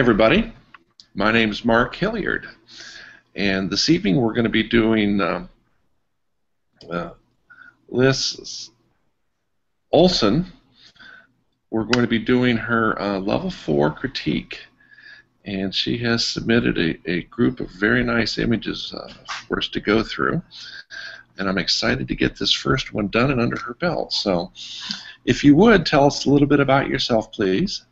everybody. My name is Mark Hilliard, and this evening we're going to be doing Liz Olsen. We're going to be doing her Level 4 critique, and she has submitted a group of very nice images for us to go through, and I'm excited to get this first one done and under her belt. So if you would, tell us a little bit about yourself, please.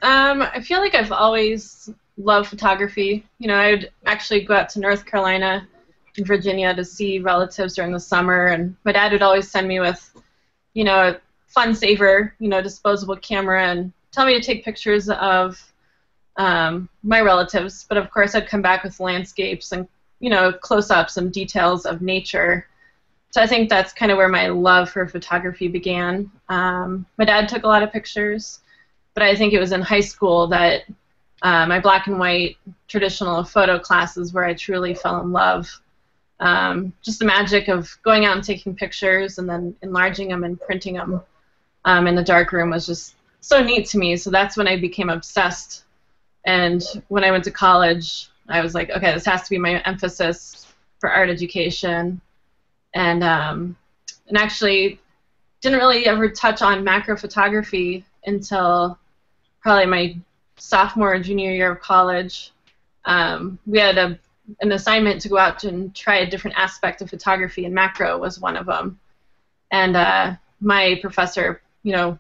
I feel like I've always loved photography. You know, I'd actually go out to North Carolina and Virginia to see relatives during the summer, and my dad would always send me with, you know, a fun saver, you know, disposable camera, and tell me to take pictures of my relatives. But of course, I'd come back with landscapes and, you know, close-ups and details of nature. So I think that's kind of where my love for photography began. My dad took a lot of pictures, but I think it was in high school that my black and white traditional photo classes where I truly fell in love. Just the magic of going out and taking pictures and then enlarging them and printing them in the darkroom was just so neat to me. So that's when I became obsessed. And when I went to college, I was like, okay, this has to be my emphasis for art education. And actually didn't really ever touch on macro photography until probably my sophomore and junior year of college. We had an assignment to go out and try a different aspect of photography, and macro was one of them. And my professor, you know,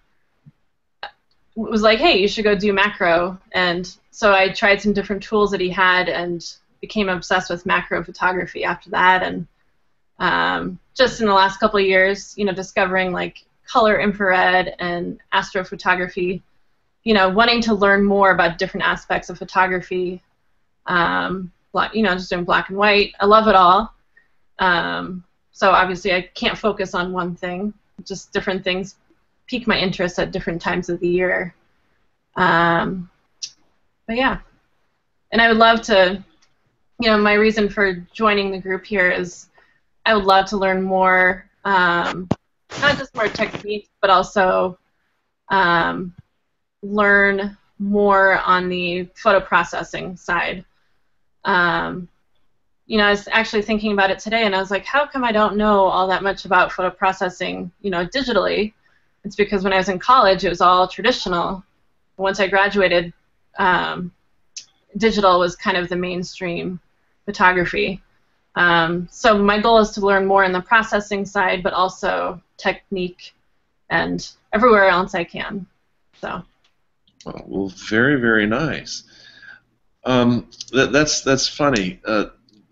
was like, hey, you should go do macro. And so I tried some different tools that he had and became obsessed with macro photography after that. And just in the last couple of years, you know, discovering like color infrared and astrophotography, you know, wanting to learn more about different aspects of photography, you know, just doing black and white. I love it all. So obviously I can't focus on one thing. Just different things pique my interest at different times of the year. But yeah. And I would love to, you know, my reason for joining the group here is I would love to learn more, not just more techniques, but also learn more on the photo processing side. You know, I was actually thinking about it today, and I was like, how come I don't know all that much about photo processing, you know, digitally? It's because when I was in college, it was all traditional. Once I graduated, digital was kind of the mainstream photography. So my goal is to learn more in the processing side, but also technique and everywhere else I can. So. Well, very, very nice. That's funny.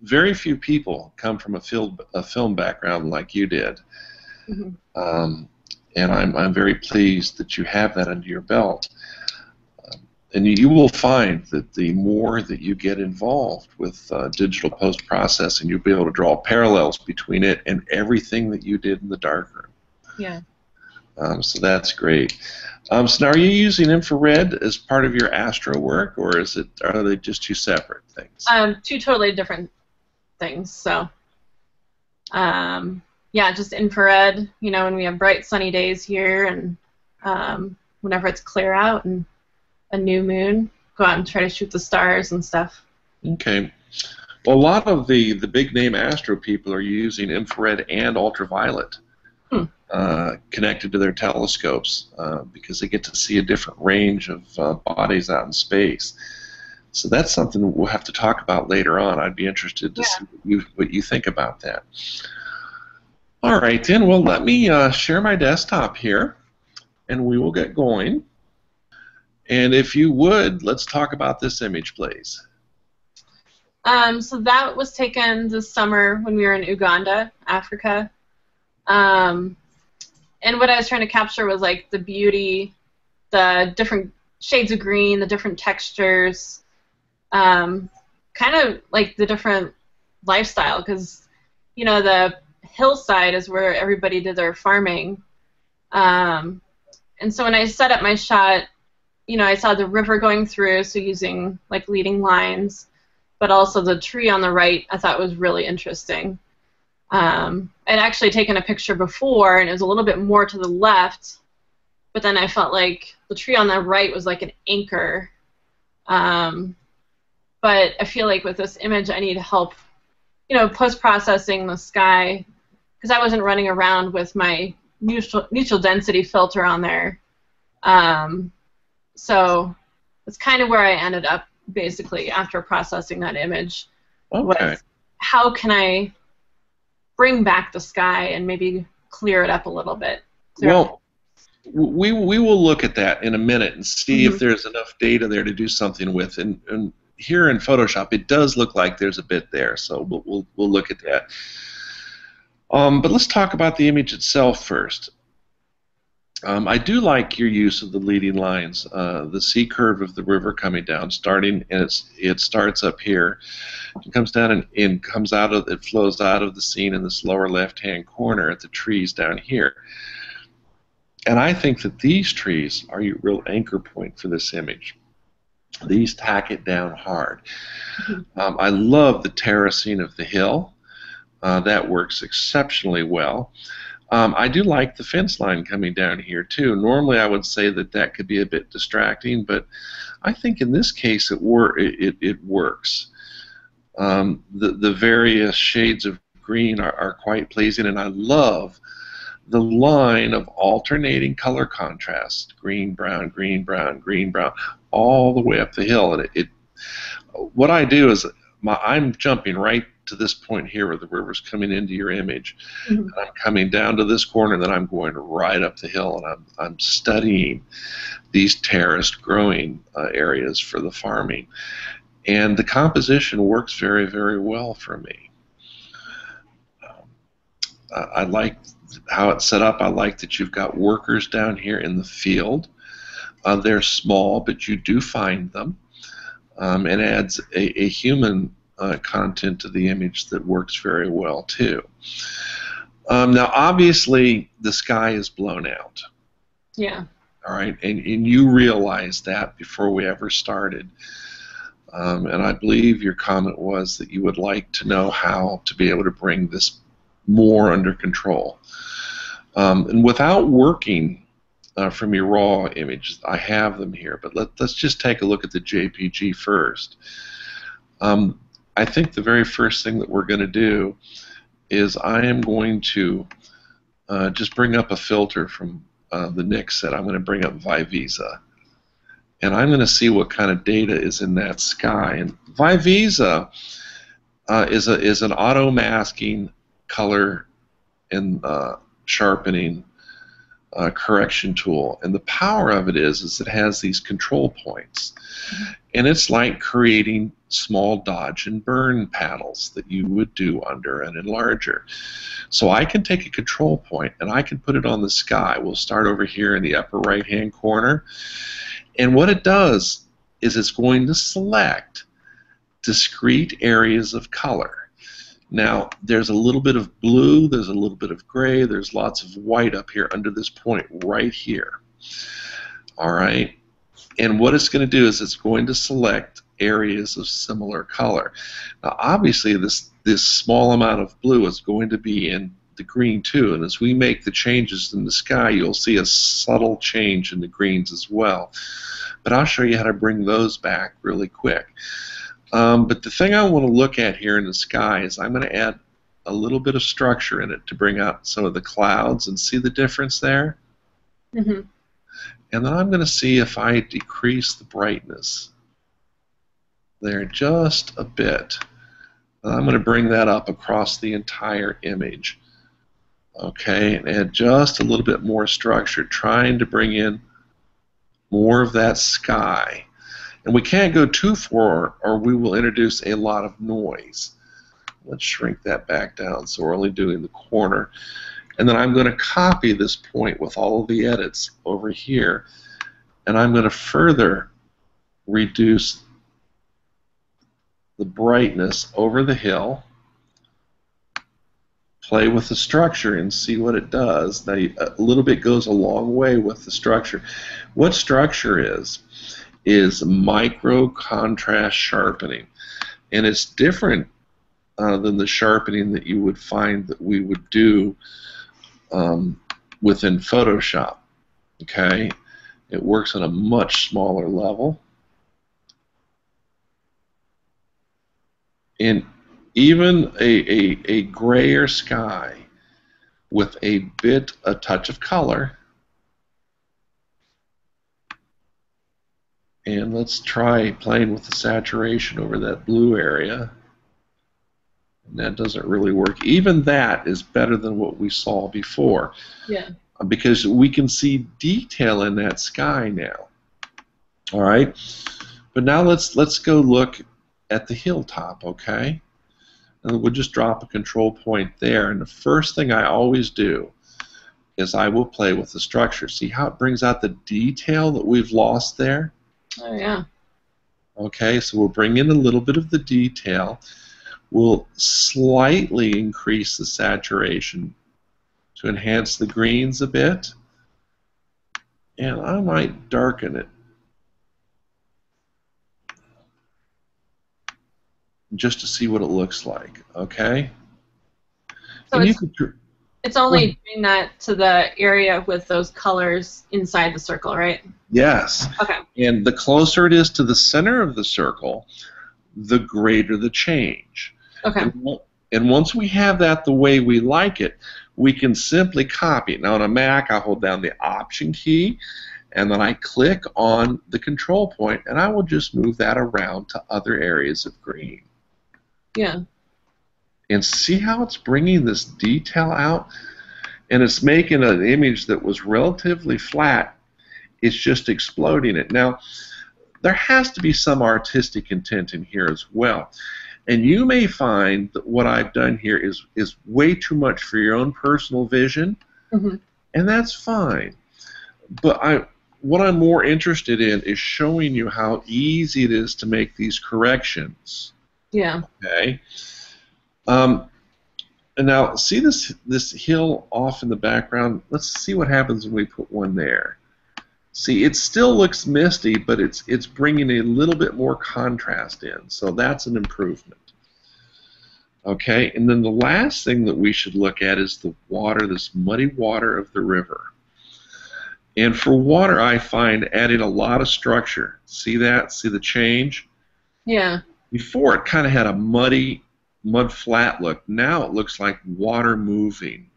Very few people come from a film background like you did, and I'm very pleased that you have that under your belt. And you will find that the more that you get involved with digital post-processing, you'll be able to draw parallels between it and everything that you did in the darkroom. Yeah. So that's great. So now, are you using infrared as part of your astro work, or are they just two separate things? Two totally different things. So, yeah, just infrared. You know, when we have bright sunny days here, and whenever it's clear out and a new moon, go out and try to shoot the stars and stuff. Okay. Well, a lot of the big name astro people are using infrared and ultraviolet. Connected to their telescopes because they get to see a different range of bodies out in space. So that's something we'll have to talk about later on. I'd be interested to see what you think about that. All right, then. Well, let me share my desktop here, and we will get going. And if you would, let's talk about this image, please. So that was taken this summer when we were in Uganda, Africa. And what I was trying to capture was like the beauty, the different shades of green, the different textures, kind of like the different lifestyle, because, you know, the hillside is where everybody did their farming. And so when I set up my shot, you know, I saw the river going through, so using like leading lines, but also the tree on the right I thought was really interesting. I'd actually taken a picture before, and it was a little bit more to the left, but then I felt like the tree on the right was like an anchor But I feel like with this image, I need help, post-processing the sky, because I wasn't running around with my neutral density filter on there. So that's kind of where I ended up, basically, after processing that image. Okay. Was how can I bring back the sky and maybe clear it up a little bit? Well, we will look at that in a minute and see if there's enough data there to do something with. And here in Photoshop, it does look like there's a bit there, so we'll look at that. But let's talk about the image itself first. I do like your use of the leading lines. The C curve of the river coming down, starting, and it starts up here, it comes down and comes out of, it flows out of the scene in this lower left-hand corner at the trees down here. And I think that these trees are your real anchor point for this image. These tack it down hard. I love the terracing of the hill. That works exceptionally well. I do like the fence line coming down here too. Normally I would say that could be a bit distracting, but I think in this case it works. The various shades of green are quite pleasing, and I love the line of alternating color contrast, green, brown, green, brown, green, brown, all the way up the hill. And what I do is I'm jumping right to this point here where the river's coming into your image. And I'm coming down to this corner, and then I'm going right up the hill, and I'm studying these terraced growing areas for the farming. And the composition works very, very well for me. I like how it's set up. I like that you've got workers down here in the field. They're small, but you do find them. And adds a human content to the image that works very well too. Now obviously the sky is blown out. Yeah. All right, and you realized that before we ever started. And I believe your comment was that you would like to know how to be able to bring this more under control. And without working from your raw images, I have them here, but let's just take a look at the JPG first. I think the very first thing that we're going to do is I am going to just bring up a filter from the Nix set. I'm going to bring up Viveza, and I'm going to see what kind of data is in that sky. And Viveza is an auto-masking color and sharpening correction tool, and the power of it is it has these control points, and it's like creating small dodge and burn paddles that you would do under an enlarger. So I can take a control point and I can put it on the sky. We'll start over here in the upper right hand corner, and what it does is it's going to select discrete areas of color. Now, there's a little bit of blue, there's a little bit of gray, there's lots of white up here under this point right here. All right? And what it's going to do is it's going to select areas of similar color. Now, obviously, this small amount of blue is going to be in the green too, and as we make the changes in the sky, you'll see a subtle change in the greens as well. But I'll show you how to bring those back really quick. But the thing I want to look at here in the sky is I'm going to add a little bit of structure in it to bring out some of the clouds and see the difference there. And then I'm going to see if I decrease the brightness there just a bit. And I'm going to bring that up across the entire image. Okay, and add just a little bit more structure, trying to bring in more of that sky. And we can't go too far or we will introduce a lot of noise. Let's shrink that back down so we're only doing the corner. And then I'm going to copy this point with all of the edits over here, and I'm going to further reduce the brightness over the hill, play with the structure and see what it does. Now a little bit goes a long way with the structure. What structure is micro contrast sharpening, and it's different than the sharpening that you would find that we would do within Photoshop. Okay, it works on a much smaller level, And even a grayer sky with a touch of color, and let's try playing with the saturation over that blue area. And that doesn't really work. Even that is better than what we saw before. Yeah. Because we can see detail in that sky now. All right? But now let's go look at the hilltop, okay? And we'll just drop a control point there. And the first thing I always do is I will play with the structure. See how it brings out the detail that we've lost there? Oh, yeah. Okay, so we'll bring in a little bit of the detail. We'll slightly increase the saturation to enhance the greens a bit. And I might darken it just to see what it looks like, okay? So and it's only doing that to the area with those colors inside the circle, right? Yes. Okay. And the closer it is to the center of the circle, the greater the change. Okay. And once we have that the way we like it, we can simply copy it. Now on a Mac, I hold down the Option key, and then I click on the control point, and I will just move that around to other areas of green. Yeah. And see how it's bringing this detail out? And it's making an image that was relatively flat. It's just exploding it. Now, there has to be some artistic intent in here as well. And you may find that what I've done here is way too much for your own personal vision, and that's fine. But what I'm more interested in is showing you how easy it is to make these corrections. Yeah. Okay. And now, see this hill off in the background? Let's see what happens when we put one there. See, it still looks misty, but it's bringing a little bit more contrast in, so that's an improvement. Okay, and then the last thing that we should look at is the water, this muddy water of the river. And for water, I find adding a lot of structure. See that? See the change? Yeah. Before, it kind of had a mud flat look. Now it looks like water moving.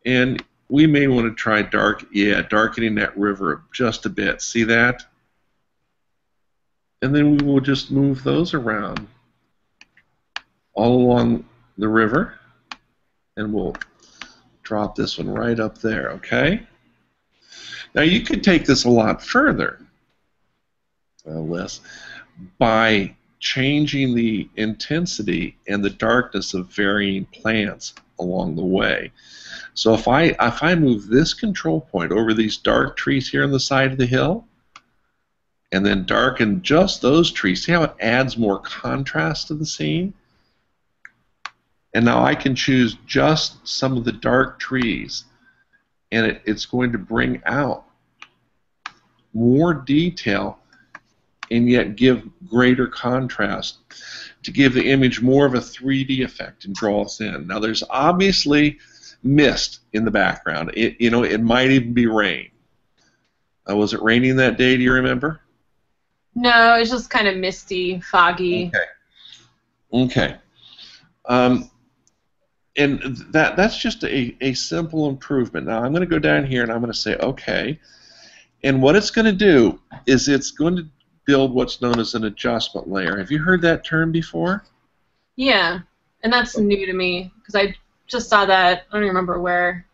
And we may want to try darkening that river just a bit. See that? And then we will just move those around all along the river. And we'll drop this one right up there, okay? Now you could take this a lot further, Les, by changing the intensity and the darkness of varying plants along the way. So if I move this control point over these dark trees here on the side of the hill, and then darken just those trees, see how it adds more contrast to the scene? And now I can choose just some of the dark trees, and it's going to bring out more detail and yet give greater contrast to give the image more of a 3D effect and draw us in. Now there's obviously mist in the background. It might even be rain. Was it raining that day? Do you remember? No, it's just kind of misty, foggy. Okay. And that's just a simple improvement. Now I'm going to go down here and I'm going to say okay. And what it's going to do is it's going to build what's known as an adjustment layer. Have you heard that term before? Yeah, and that's new to me because I just saw that. I don't remember where.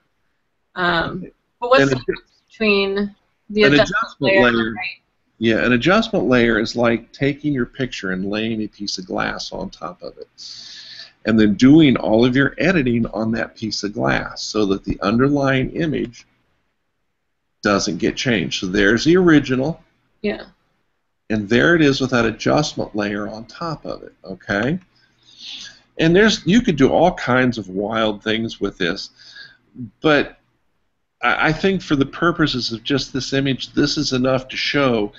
But what's the difference between the adjustment layer? Right? Yeah, an adjustment layer is like taking your picture and laying a piece of glass on top of it, and then doing all of your editing on that piece of glass so that the underlying image doesn't get changed. So there's the original. Yeah. And there it is with that adjustment layer on top of it, okay? And you could do all kinds of wild things with this, but I think for the purposes of just this image, this is enough to show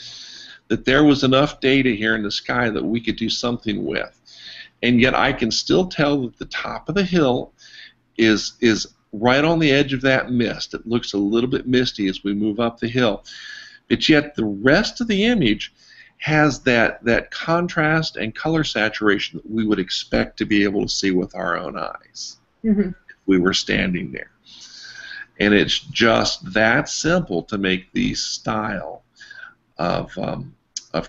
that there was enough data here in the sky that we could do something with. And yet I can still tell that the top of the hill is right on the edge of that mist. It looks a little bit misty as we move up the hill. But yet the rest of the image has that contrast and color saturation that we would expect to be able to see with our own eyes if we were standing there. And it's just that simple to make these style of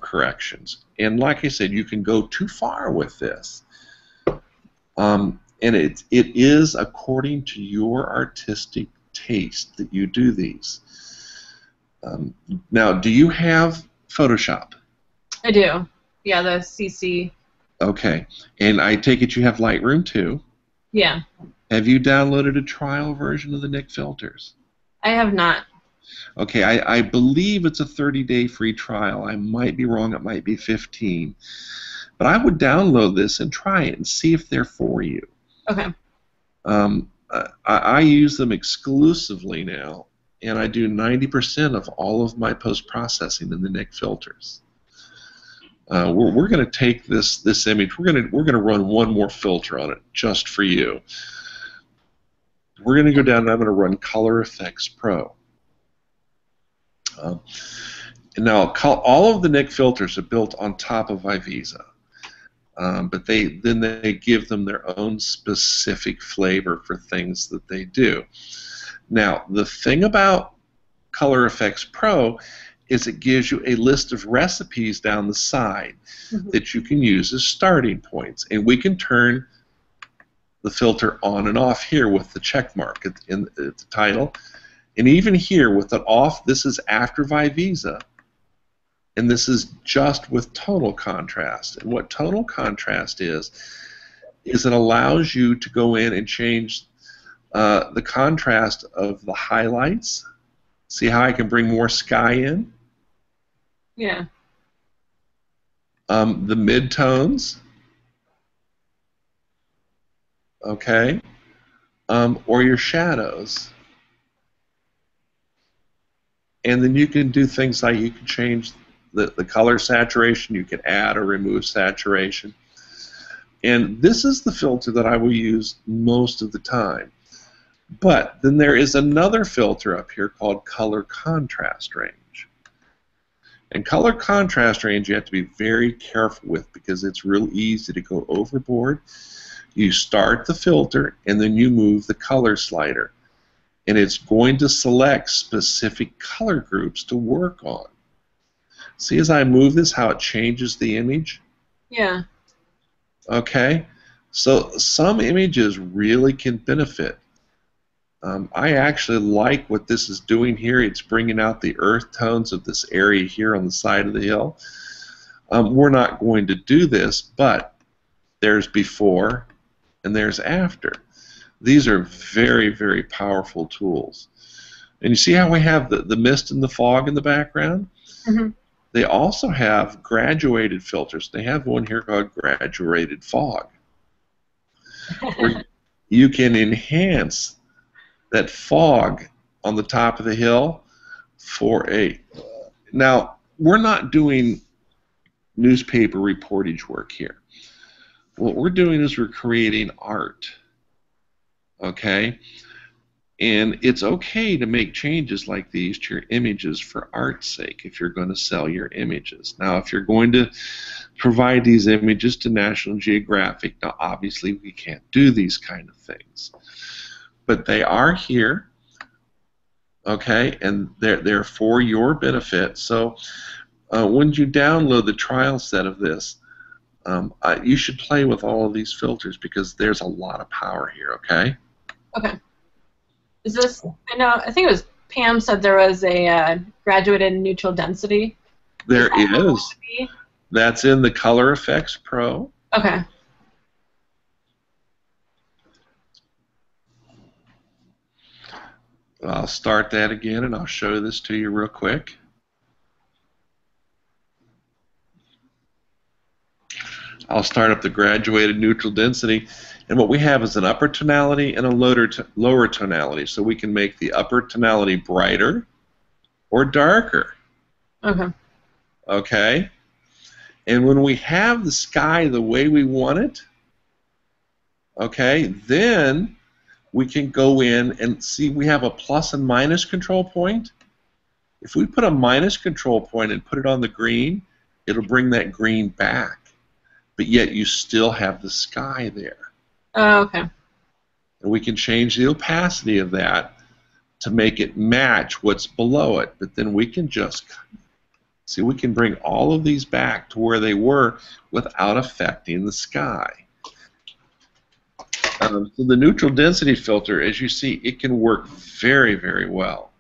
corrections. And like I said, you can go too far with this. And it is according to your artistic taste that you do these. Now, do you have Photoshop? I do. Yeah, the CC. Okay. And I take it you have Lightroom too? Yeah. Have you downloaded a trial version of the Nik filters? I have not. Okay, I believe it's a 30-day free trial. I might be wrong. It might be 15. But I would download this and try it and see if they're for you. Okay. I use them exclusively now, and I do 90% of all of my post-processing in the Nik filters. We're going to take this image. We're going to run one more filter on it just for you. We're going to go down and I'm going to run Color Effects Pro. Now, all of the Nik filters are built on top of iVisa, but then they give them their own specific flavor for things that they do. Now, the thing about Color Effects Pro is it gives you a list of recipes down the side that you can use as starting points, and we can turn the filter on and off here with the check mark at the title. And even here with it off, this is after iVisa, and this is just with tonal contrast. And what tonal contrast is it allows you to go in and change the contrast of the highlights. See how I can bring more sky in? Yeah. The midtones. Okay. Or your shadows. And then you can do things like you can change the color saturation, you can add or remove saturation. And this is the filter that I will use most of the time. But then there is another filter up here called Color Contrast Range. And Color Contrast Range you have to be very careful with because it's real easy to go overboard. You start the filter and then you move the color slider. And it's going to select specific color groups to work on. See as I move this how it changes the image? Yeah. Okay? So some images really can benefit. I actually like what this is doing here. It's bringing out the earth tones of this area here on the side of the hill. We're not going to do this, but there's before and there's after. These are very, very powerful tools. And you see how we have the mist and the fog in the background? They also have graduated filters. They have one here called graduated fog, where you can enhance that fog on the top of the hill for a... Now, we're not doing newspaper reportage work here. What we're doing is we're creating art. Okay? And it's okay to make changes like these to your images for art's sake if you're going to sell your images. Now, if you're going to provide these images to National Geographic, now obviously we can't do these kind of things. But they are here, okay, and they're for your benefit. So when you download the trial set of this, you should play with all of these filters because there's a lot of power here, okay? Okay. Is this, I think it was Pam said there was a graduated neutral density. There is. That's in the Color Effects Pro. Okay. I'll start that again and I'll show this to you real quick. I'll start up the graduated neutral density, and what we have is an upper tonality and a lower tonality, so we can make the upper tonality brighter or darker. Okay. Okay? And when we have the sky the way we want it, okay, then we can go in and see we have a plus and minus control point. If we put a minus control point and put it on the green, it'll bring that green back, but yet you still have the sky there. Oh, okay. And we can change the opacity of that to make it match what's below it, but then we can just, see, we can bring all of these back to where they were without affecting the sky. So the neutral density filter, as you see, it can work very, very well.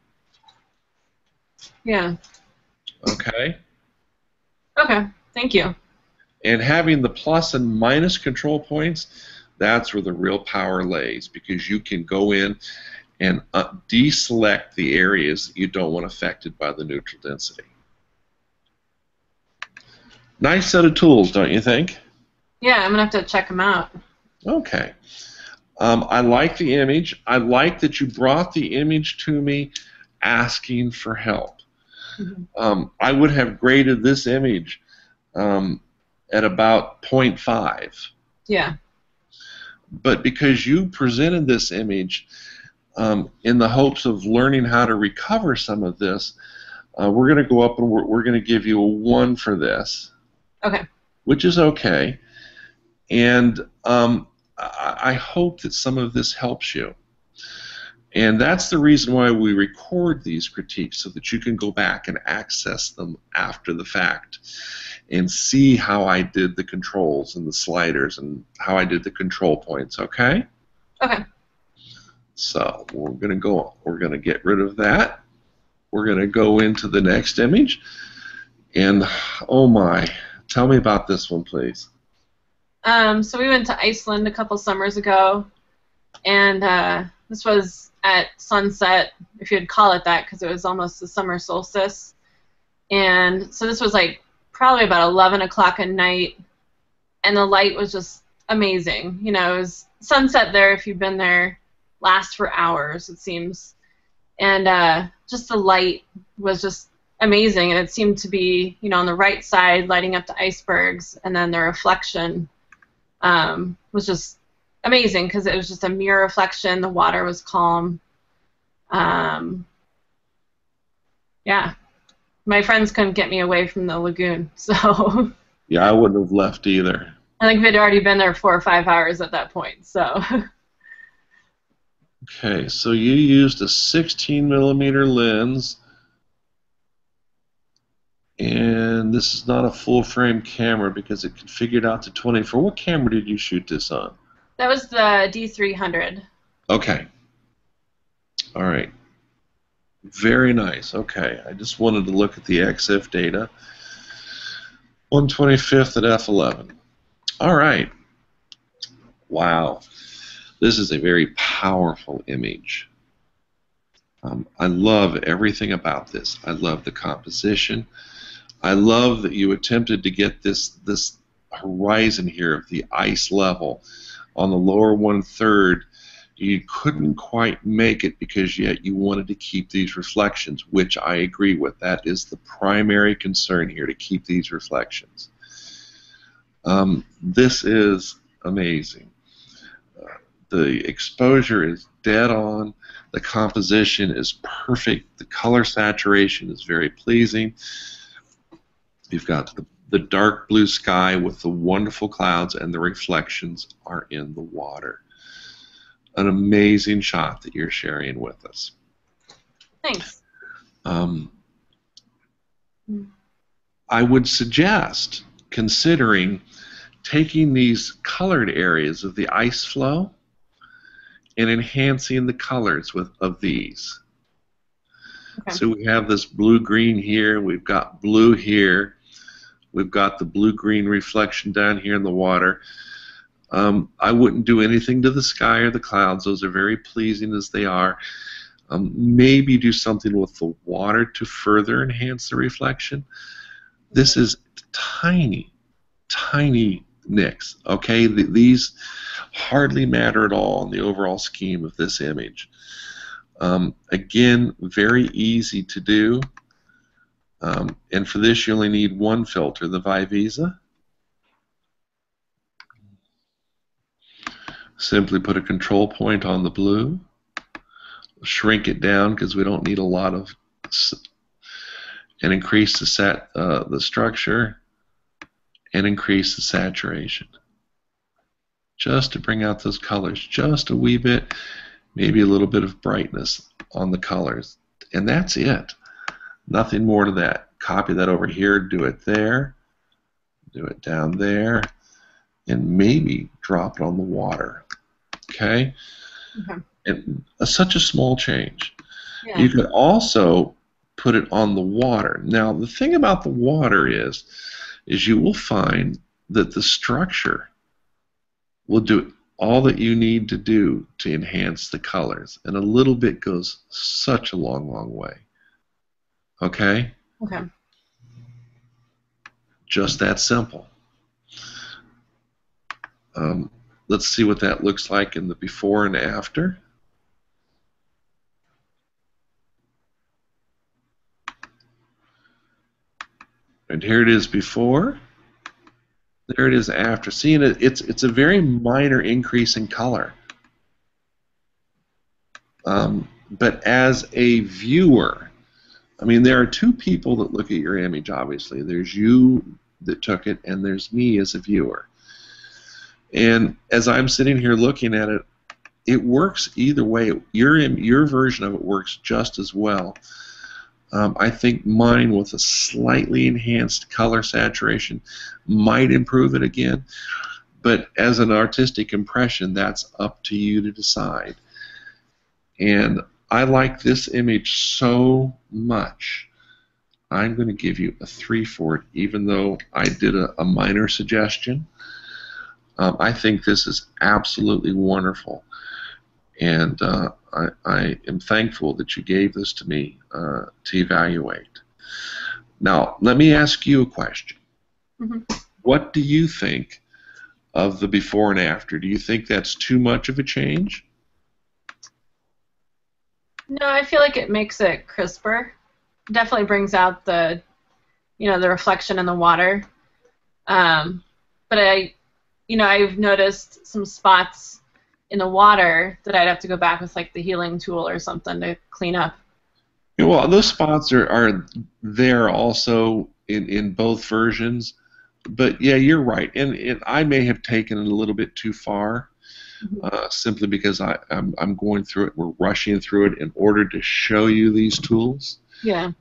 Yeah. Okay? Okay, thank you. And having the plus and minus control points, that's where the real power lays, because you can go in and deselect the areas that you don't want affected by the neutral density. Nice set of tools, don't you think? Yeah, I'm going to have to check them out. Okay. I like the image. I like that you brought the image to me asking for help. Mm-hmm. I would have graded this image at about 0.5. Yeah. But because you presented this image in the hopes of learning how to recover some of this, we're going to go up and we're going to give you a 1 for this. Okay. Which is okay. And I hope that some of this helps you. And that's the reason why we record these critiques, so that you can go back and access them after the fact and see how I did the controls and the sliders and how I did the control points, okay? Okay. So we're going to get rid of that. We're going to go into the next image. And oh my, tell me about this one, please. So we went to Iceland a couple summers ago, and this was at sunset, if you'd call it that, because it was almost the summer solstice. And so this was like probably about 11 o'clock at night, and the light was just amazing. You know, it was sunset there, if you've been there, lasts for hours, it seems. And just the light was just amazing, and it seemed to be, you know, on the right side, lighting up the icebergs, and then the reflection was just amazing, because it was just a mirror reflection. The water was calm. Yeah, my friends couldn't get me away from the lagoon, so. Yeah, I wouldn't have left either. I think we'd already been there 4 or 5 hours at that point, so. Okay, so you used a 16mm lens, and this is not a full-frame camera because it configured out to 24. What camera did you shoot this on? That was the D300. Okay. All right. Very nice. Okay, I just wanted to look at the EXIF data. 1/25 at f11. All right. Wow. This is a very powerful image. I love everything about this. I love the composition. I love that you attempted to get this horizon here of the ice level on the lower 1/3. You couldn't quite make it because yet you wanted to keep these reflections, which I agree with. That is the primary concern here, to keep these reflections. This is amazing. The exposure is dead on. The composition is perfect. The color saturation is very pleasing. You've got the dark blue sky with the wonderful clouds, and the reflections are in the water. An amazing shot that you're sharing with us. Thanks. I would suggest considering taking these colored areas of the ice flow and enhancing the colors of these. Okay. So we have this blue-green here, we've got blue here, we've got the blue-green reflection down here in the water. I wouldn't do anything to the sky or the clouds. Those are very pleasing as they are. Maybe do something with the water to further enhance the reflection. This is tiny, tiny nicks. Okay, these hardly matter at all in the overall scheme of this image. Again, very easy to do. And for this, you only need one filter, the Vivisa. Simply put a control point on the blue, shrink it down because we don't need a lot of, and increase the structure. and increase the saturation. Just to bring out those colors just a wee bit, maybe a little bit of brightness on the colors. And that's it. Nothing more to that. Copy that over here, do it there, do it down there, and maybe drop it on the water. Okay? And such a small change. Yeah. You could also put it on the water. Now, the thing about the water is you will find that the structure will do all that you need to do to enhance the colors, and a little bit goes such a long, long way. Okay? Okay. Just that simple. Let's see what that looks like in the before and after. And here it is before. There it is after. See, it's a very minor increase in color. But as a viewer, I mean, there are two people that look at your image, obviously. There's you that took it, and there's me as a viewer. And as I'm sitting here looking at it, it works either way. Your version of it works just as well. I think mine with a slightly enhanced color saturation might improve it again, but as an artistic impression, that's up to you to decide. And I like this image so much, I'm going to give you a 3 for it, even though I did a minor suggestion. I think this is absolutely wonderful, and I am thankful that you gave this to me to evaluate. Now, let me ask you a question. What do you think of the before and after? Do you think that's too much of a change? No, I feel like it makes it crisper. Definitely brings out the, the reflection in the water. But I've noticed some spots in the water that I'd have to go back with like the healing tool or something to clean up. Well, those spots are there also in both versions, but yeah, you're right, and I may have taken it a little bit too far, simply because I'm going through it. We're rushing through it in order to show you these tools. Yeah.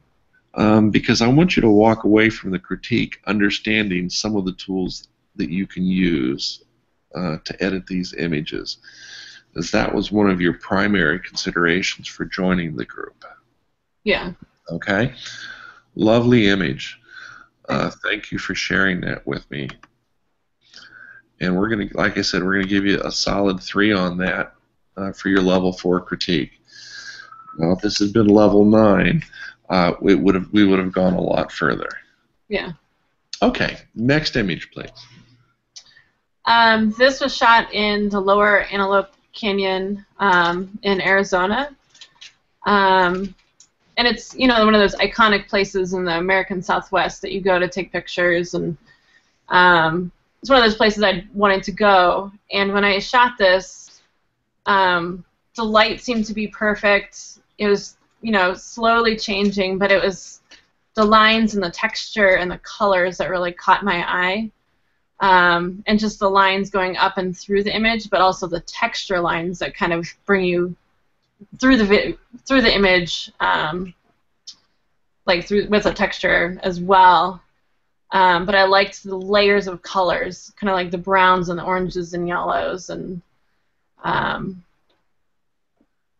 Because I want you to walk away from the critique understanding some of the tools that you can use to edit these images, as that was one of your primary considerations for joining the group. Yeah. Okay. Lovely image. Thank you for sharing that with me. And we're going to, like I said, we're going to give you a solid 3 on that for your level 4 critique. Now, if this had been level 9, we would have gone a lot further. Yeah. Okay. Next image, please. This was shot in the Lower Antelope Canyon in Arizona. And it's, one of those iconic places in the American Southwest that you go to take pictures, and it's one of those places I wanted to go. And when I shot this, the light seemed to be perfect. It was, slowly changing, but it was the lines and the texture and the colors that really caught my eye. And just the lines going up and through the image, but also the texture lines that kind of bring you through the image, like with a texture as well. But I liked the layers of colors, kind of like the browns and the oranges and yellows, and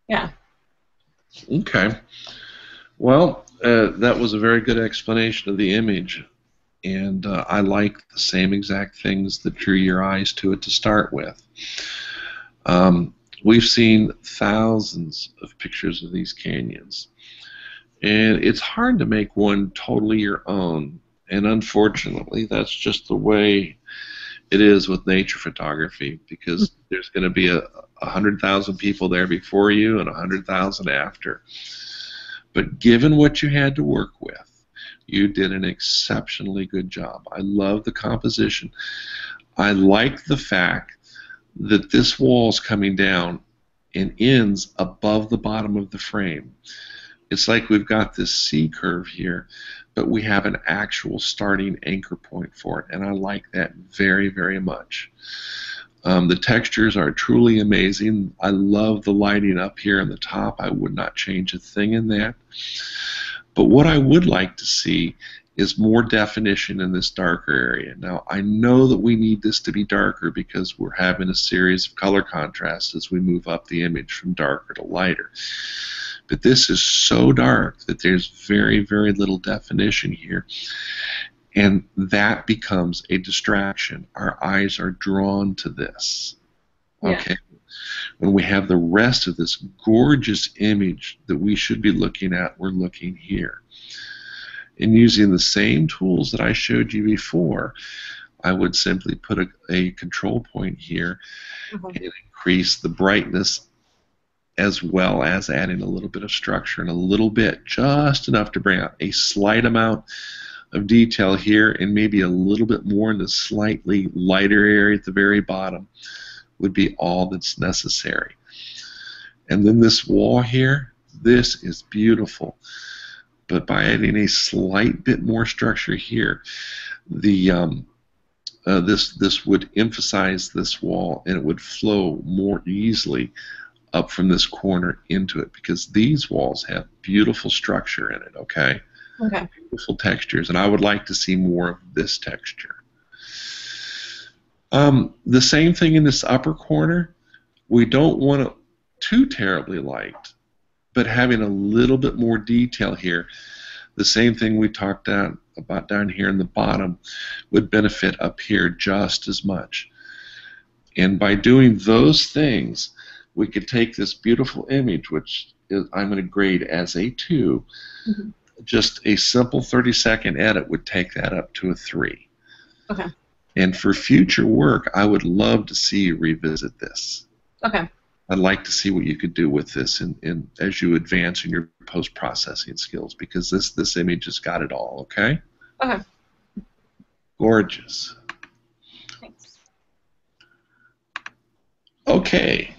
yeah. Okay. Well, that was a very good explanation of the image. And I like the same exact things that drew your eyes to it to start with. We've seen thousands of pictures of these canyons, and it's hard to make one totally your own, and unfortunately that's just the way it is with nature photography, because there's going to be 100,000 people there before you and 100,000 after. But given what you had to work with, you did an exceptionally good job. I love the composition. I like the fact that this wall's coming down and ends above the bottom of the frame. It's like we've got this C curve here, but we have an actual starting anchor point for it, and I like that very, very much. The textures are truly amazing. I love the lighting up here in the top. I would not change a thing in that. But what I would like to see is more definition in this darker area. Now, I know that we need this to be darker because we're having a series of color contrasts as we move up the image from darker to lighter. But this is so dark that there's very, very little definition here. And that becomes a distraction. Our eyes are drawn to this. Okay? Yeah. When we have the rest of this gorgeous image that we should be looking at, we're looking here. And using the same tools that I showed you before, I would simply put a control point here and increase the brightness, as well as adding a little bit of structure and a little bit, just enough to bring out a slight amount of detail here, and maybe a little bit more in the slightly lighter area at the very bottom would be all that's necessary. And then this wall here, this is beautiful. But by adding a slight bit more structure here, the this would emphasize this wall, and it would flow more easily up from this corner into it, because these walls have beautiful structure in it, okay? Okay. Beautiful textures, and I would like to see more of this texture. The same thing in this upper corner. We don't want it too terribly light, but having a little bit more detail here. The same thing we talked about down here in the bottom would benefit up here just as much. And by doing those things, we could take this beautiful image, which I'm going to grade as a 2. Just a simple 30-second edit would take that up to a 3. Okay. And for future work, I would love to see you revisit this. Okay. I'd like to see what you could do with this as you advance in your post-processing skills, because this image has got it all, okay? Okay. Gorgeous. Thanks. Okay.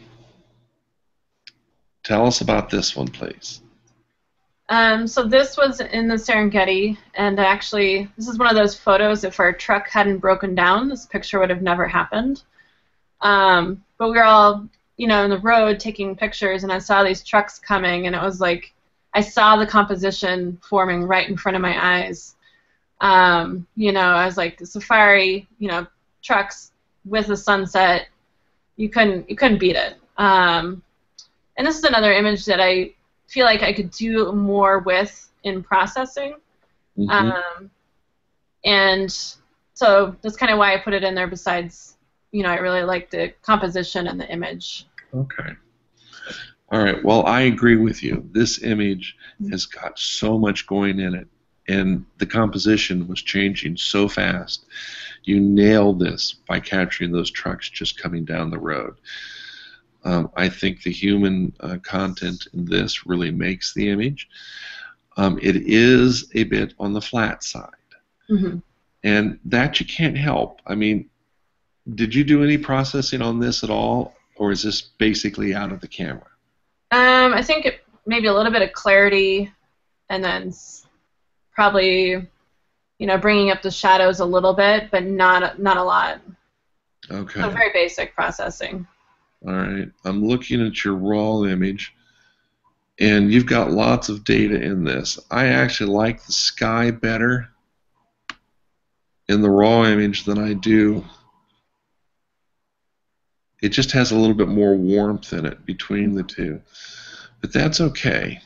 Tell us about this one, please. So this was in the Serengeti, and actually this is one of those photos. If our truck hadn't broken down, this picture would have never happened. But we were all, in the road taking pictures, and I saw these trucks coming, and it was like I saw the composition forming right in front of my eyes. I was like, the safari, trucks with the sunset, you couldn't beat it. And this is another image that I feel like I could do more with in processing. And so that's kind of why I put it in there, besides, I really like the composition and the image. Okay. All right. Well, I agree with you. This image has got so much going in it, and the composition was changing so fast. You nailed this by capturing those trucks just coming down the road. I think the human content in this really makes the image. It is a bit on the flat side. And that you can't help. I mean, did you do any processing on this at all, or is this basically out of the camera? I think maybe a little bit of clarity, and then probably, bringing up the shadows a little bit, but not a lot. Okay. So very basic processing. All right. I'm looking at your raw image, and you've got lots of data in this. I actually like the sky better in the raw image than I do. It just has a little bit more warmth in it between the two. But that's okay.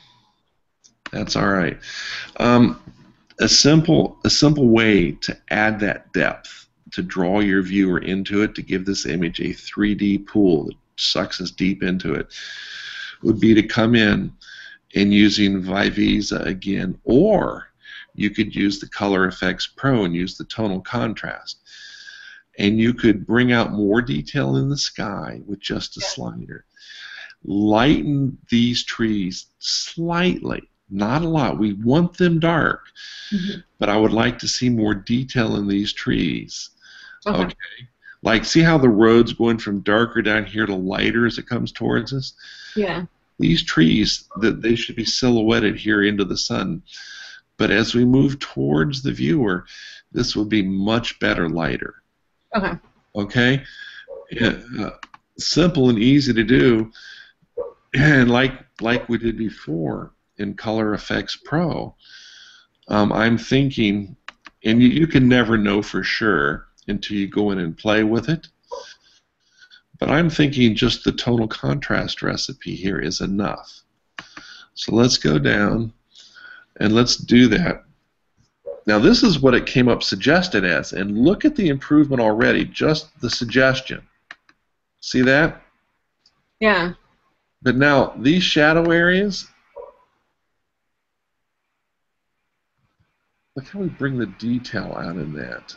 That's all right. A simple way to add that depth, to draw your viewer into it, to give this image a 3D pool that sucks us deep into it, would be to come in and using Viveza again, or you could use the Color Effects Pro and use the tonal contrast. And you could bring out more detail in the sky with just a slider. Lighten these trees slightly, not a lot. We want them dark, but I would like to see more detail in these trees. Okay. Like, see how the road's going from darker down here to lighter as it comes towards us? Yeah. these trees, that they should be silhouetted here into the sun. But as we move towards the viewer, this would be much better lighter. Okay. Okay? Simple and easy to do. And like we did before in Color Effects Pro, I'm thinking, and you can never know for sure until you go in and play with it, but I'm thinking just the tonal contrast recipe here is enough. So let's go down and let's do that. Now this is what it came up suggested as, and look at the improvement already, just the suggestion. See that? Yeah. But now these shadow areas, look how we bring the detail out in that.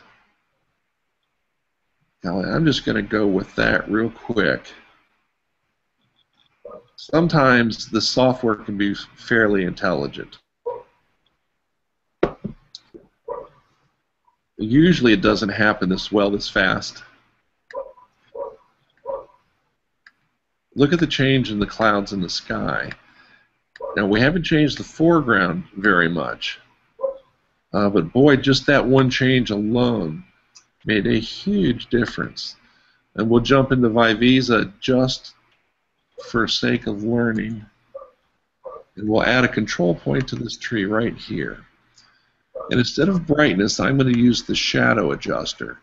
Now I'm just going to go with that real quick. Sometimes the software can be fairly intelligent. Usually it doesn't happen this fast. Look at the change in the clouds in the sky. Now we haven't changed the foreground very much, but boy, just that one change alone made a huge difference. And we'll jump into Vivisa just for sake of learning, and we'll add a control point to this tree right here. And instead of brightness, I'm going to use the shadow adjuster,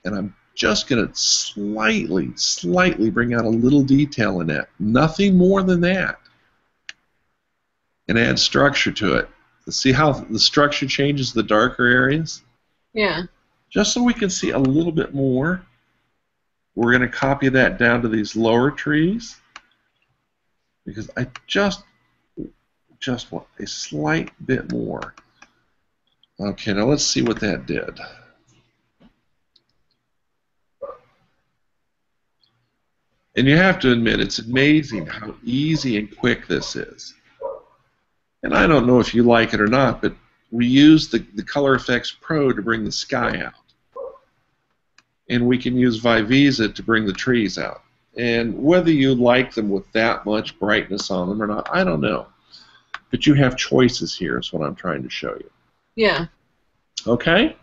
and I'm just going to slightly bring out a little detail in that. Nothing more than that. And add structure to it. See how the structure changes the darker areas? Yeah. Just so we can see a little bit more, we're going to copy that down to these lower trees, because I just want a slight bit more. Okay, now let's see what that did. And you have to admit, it's amazing how easy and quick this is. And I don't know if you like it or not, but we use the Color Effects Pro to bring the sky out. And we can use Vivisa to bring the trees out. And whether you like them with that much brightness on them or not, I don't know. But you have choices here is what I'm trying to show you. Yeah. Okay?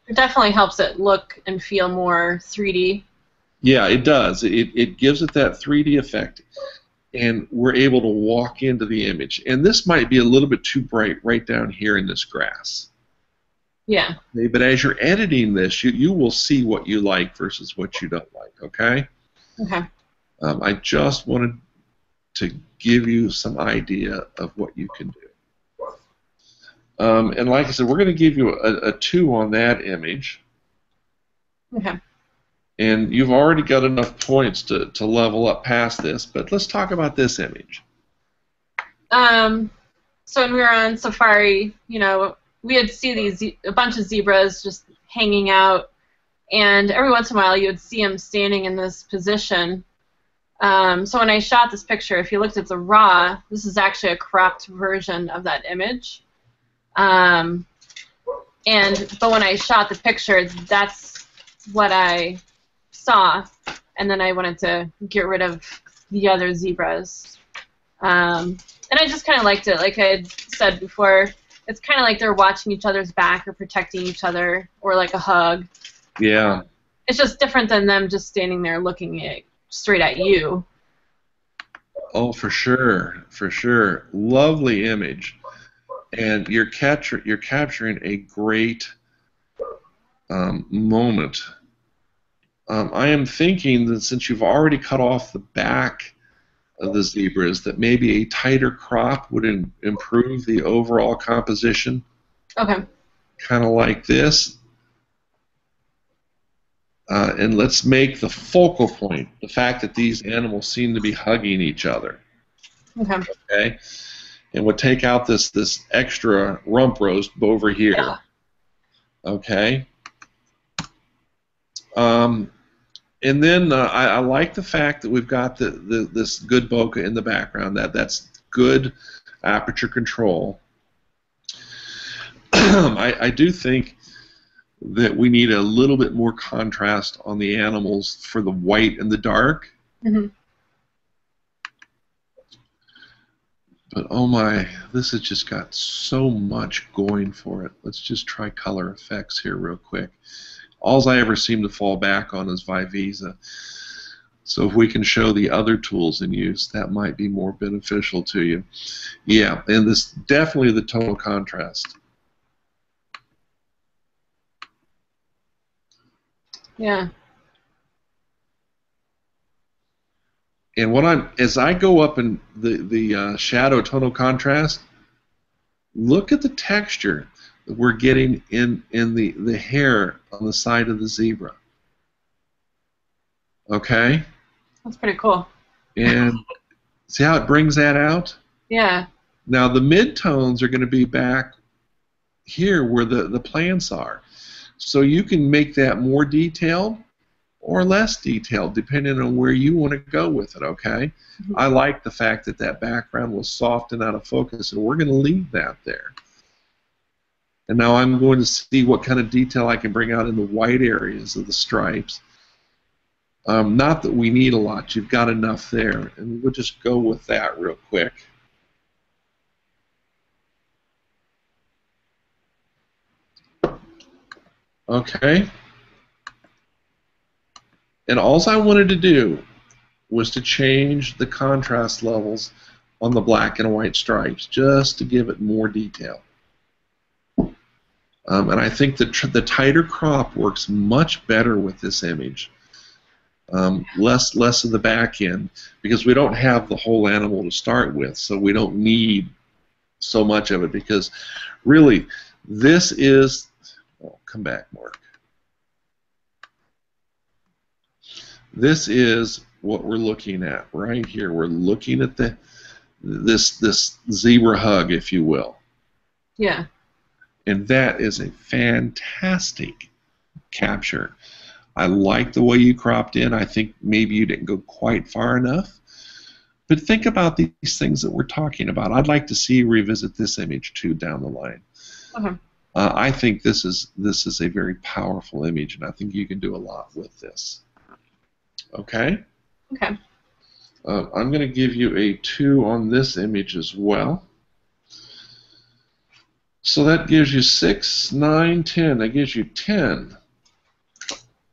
It definitely helps it look and feel more 3D. Yeah, it does. It gives it that 3D effect. And we're able to walk into the image. And this might be a little bit too bright right down here in this grass. Yeah. Okay, but as you're editing this, you will see what you like versus what you don't like, okay? Okay. I just wanted to give you some idea of what you can do. And like I said, we're going to give you a 2 on that image. Okay. And you've already got enough points to level up past this, but let's talk about this image. So when we were on safari, you know, we would see a bunch of zebras just hanging out, and every once in a while you would see them standing in this position. So when I shot this picture, if you looked at the raw, this is actually a cropped version of that image. But when I shot the picture, that's what I saw, and then I wanted to get rid of the other zebras. And I just kind of liked it. Like I had said before, it's kind of like they're watching each other's back or protecting each other, or like a hug. Yeah. It's just different than them just standing there looking straight at you. Oh, for sure, for sure. Lovely image, and you're capturing a great moment. I am thinking that since you've already cut off the back of the zebras, that maybe a tighter crop would improve the overall composition. Okay. Kind of like this. And let's make the focal point the fact that these animals seem to be hugging each other. Okay. Okay. And we'll take out this extra rump roast over here. Yeah. Okay. And then I like the fact that we've got this good bokeh in the background. That's good aperture control. I do think that we need a little bit more contrast on the animals for the white and the dark. Mm-hmm. But oh my, this has just got so much going for it. Let's just try color effects here real quick. All I ever seem to fall back on is Vivisa. So if we can show the other tools in use, that might be more beneficial to you. Yeah, and this definitely the tonal contrast. Yeah. And as I go up in the shadow tonal contrast, look at the texture that we're getting in the hair on the side of the zebra. Okay? That's pretty cool. And see how it brings that out? Yeah. Now the midtones are going to be back here where the plants are. So you can make that more detailed or less detailed depending on where you want to go with it, okay? Mm-hmm. I like the fact that that background was soft and out of focus, and we're going to leave that there. And now I'm going to see what kind of detail I can bring out in the white areas of the stripes. Not that we need a lot. You've got enough there. And we'll just go with that real quick. Okay. And all I wanted to do was to change the contrast levels on the black and white stripes just to give it more detail. And I think the tighter crop works much better with this image. Less of the back end, because we don't have the whole animal to start with, so we don't need so much of it, because really this is, oh, come back, Mark. This is what we're looking at right here. We're looking at this zebra hug, if you will. Yeah. And that is a fantastic capture. I like the way you cropped in. I think maybe you didn't go quite far enough. But think about these things that we're talking about. I'd like to see you revisit this image too down the line. Okay. I think this is a very powerful image, and I think you can do a lot with this. Okay? Okay. I'm going to give you a 2 on this image as well. So that gives you 6, 9, 10. That gives you 10.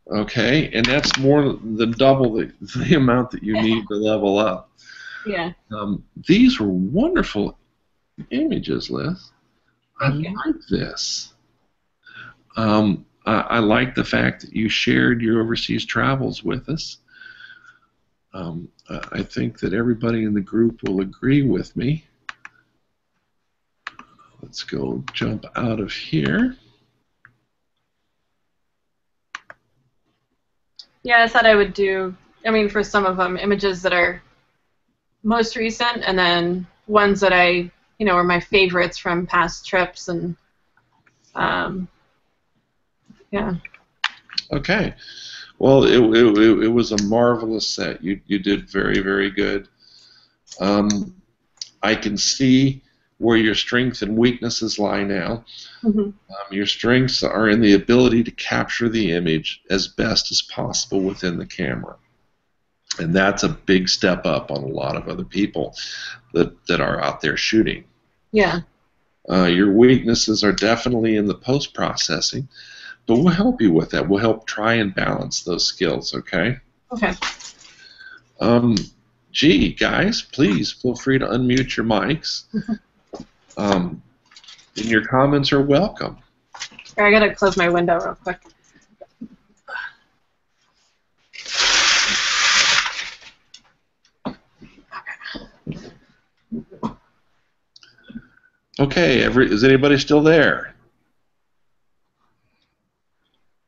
Okay, and that's more than double the amount that you need to level up. Yeah. These were wonderful images, Liz. Thank you. Like this. I like the fact that you shared your overseas travels with us. I think that everybody in the group will agree with me. Let's go jump out of here. Yeah, I thought I would do, I mean, for some of them, images that are most recent, and then ones that I, were my favorites from past trips, and, yeah. Okay. Well, it was a marvelous set. You did very, very good. I can see where your strengths and weaknesses lie now. Mm-hmm. Your strengths are in the ability to capture the image as best as possible within the camera. And that's a big step up on a lot of other people that are out there shooting. Yeah. Your weaknesses are definitely in the post-processing, but we'll help you with that. We'll help try and balance those skills, okay? Okay. Gee, guys, please feel free to unmute your mics. And your comments are welcome. I gotta close my window real quick. Okay, is anybody still there?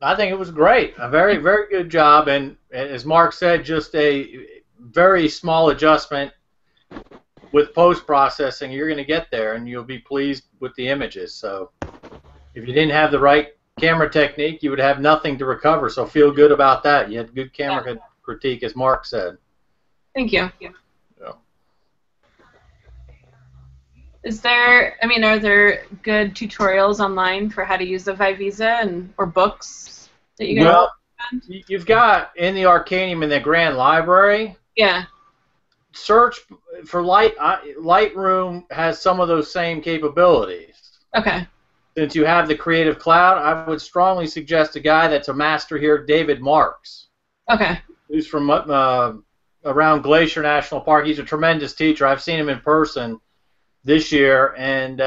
I think it was great. A very, very good job, and as Mark said, just a very small adjustment with post-processing. You're going to get there, and you'll be pleased with the images. So if you didn't have the right camera technique, you would have nothing to recover, so feel good about that. You had good camera critique, as Mark said. Thank you. Yeah. Is there, are there good tutorials online for how to use the Vivisa or books that you guys recommend? You've got in the Arcanium in the Grand Library. Yeah. search for Lightroom has some of those same capabilities. Okay. Since you have the Creative Cloud, I would strongly suggest a guy that's a master here, David Marks. Okay. Who's from around Glacier National Park. He's a tremendous teacher. I've seen him in person this year, and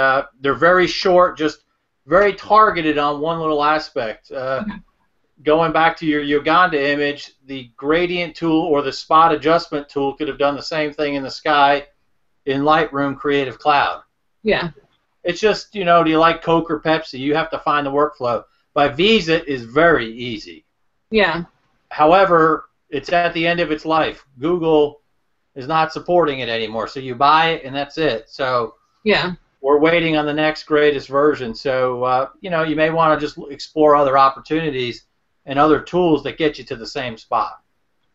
they're very short, just very targeted on one little aspect. Going back to your Uganda image, the gradient tool or the spot adjustment tool could have done the same thing in the sky in Lightroom Creative Cloud. Yeah. It's just, do you like Coke or Pepsi? You have to find the workflow. But Visa is very easy. Yeah. However, it's at the end of its life. Google is not supporting it anymore. So you buy it and that's it. So yeah, we're waiting on the next greatest version. So, you may want to just explore other opportunities and other tools that get you to the same spot.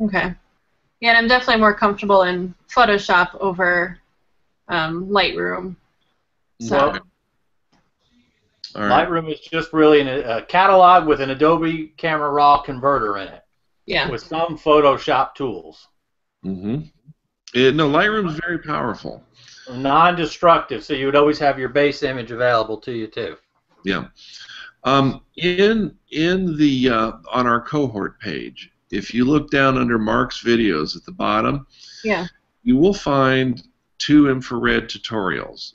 Okay. Yeah, and I'm definitely more comfortable in Photoshop over Lightroom. So. Well, Lightroom is just really a catalog with an Adobe Camera Raw converter in it. Yeah. With some Photoshop tools. No, Lightroom is very powerful. Non-destructive, so you would always have your base image available to you too. Yeah. In the on our cohort page, if you look down under Mark's videos at the bottom, yeah, you will find 2 infrared tutorials.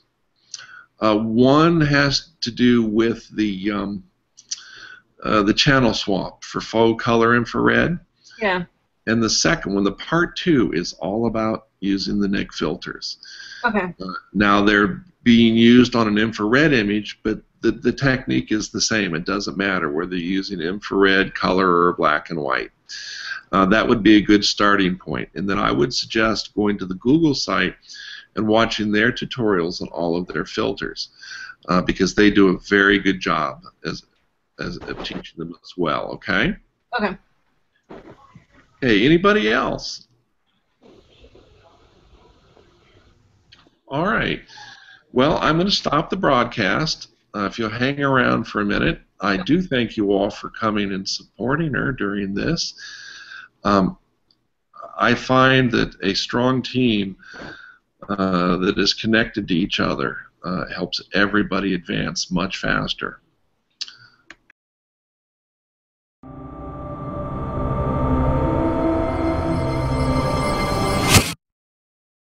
One has to do with the channel swap for faux color infrared. Yeah. And the second one, the part 2, is all about using the NIC filters. Okay. Now they're being used on an infrared image, but the technique is the same. It doesn't matter whether you're using infrared, color, or black and white. That would be a good starting point. And then I would suggest going to the Google site and watching their tutorials on all of their filters, because they do a very good job as of teaching them as well. Okay. Okay. Hey, anybody else? All right. Well, I'm going to stop the broadcast. If you'll hang around for a minute, I do thank you all for coming and supporting her during this. I find that a strong team that is connected to each other helps everybody advance much faster.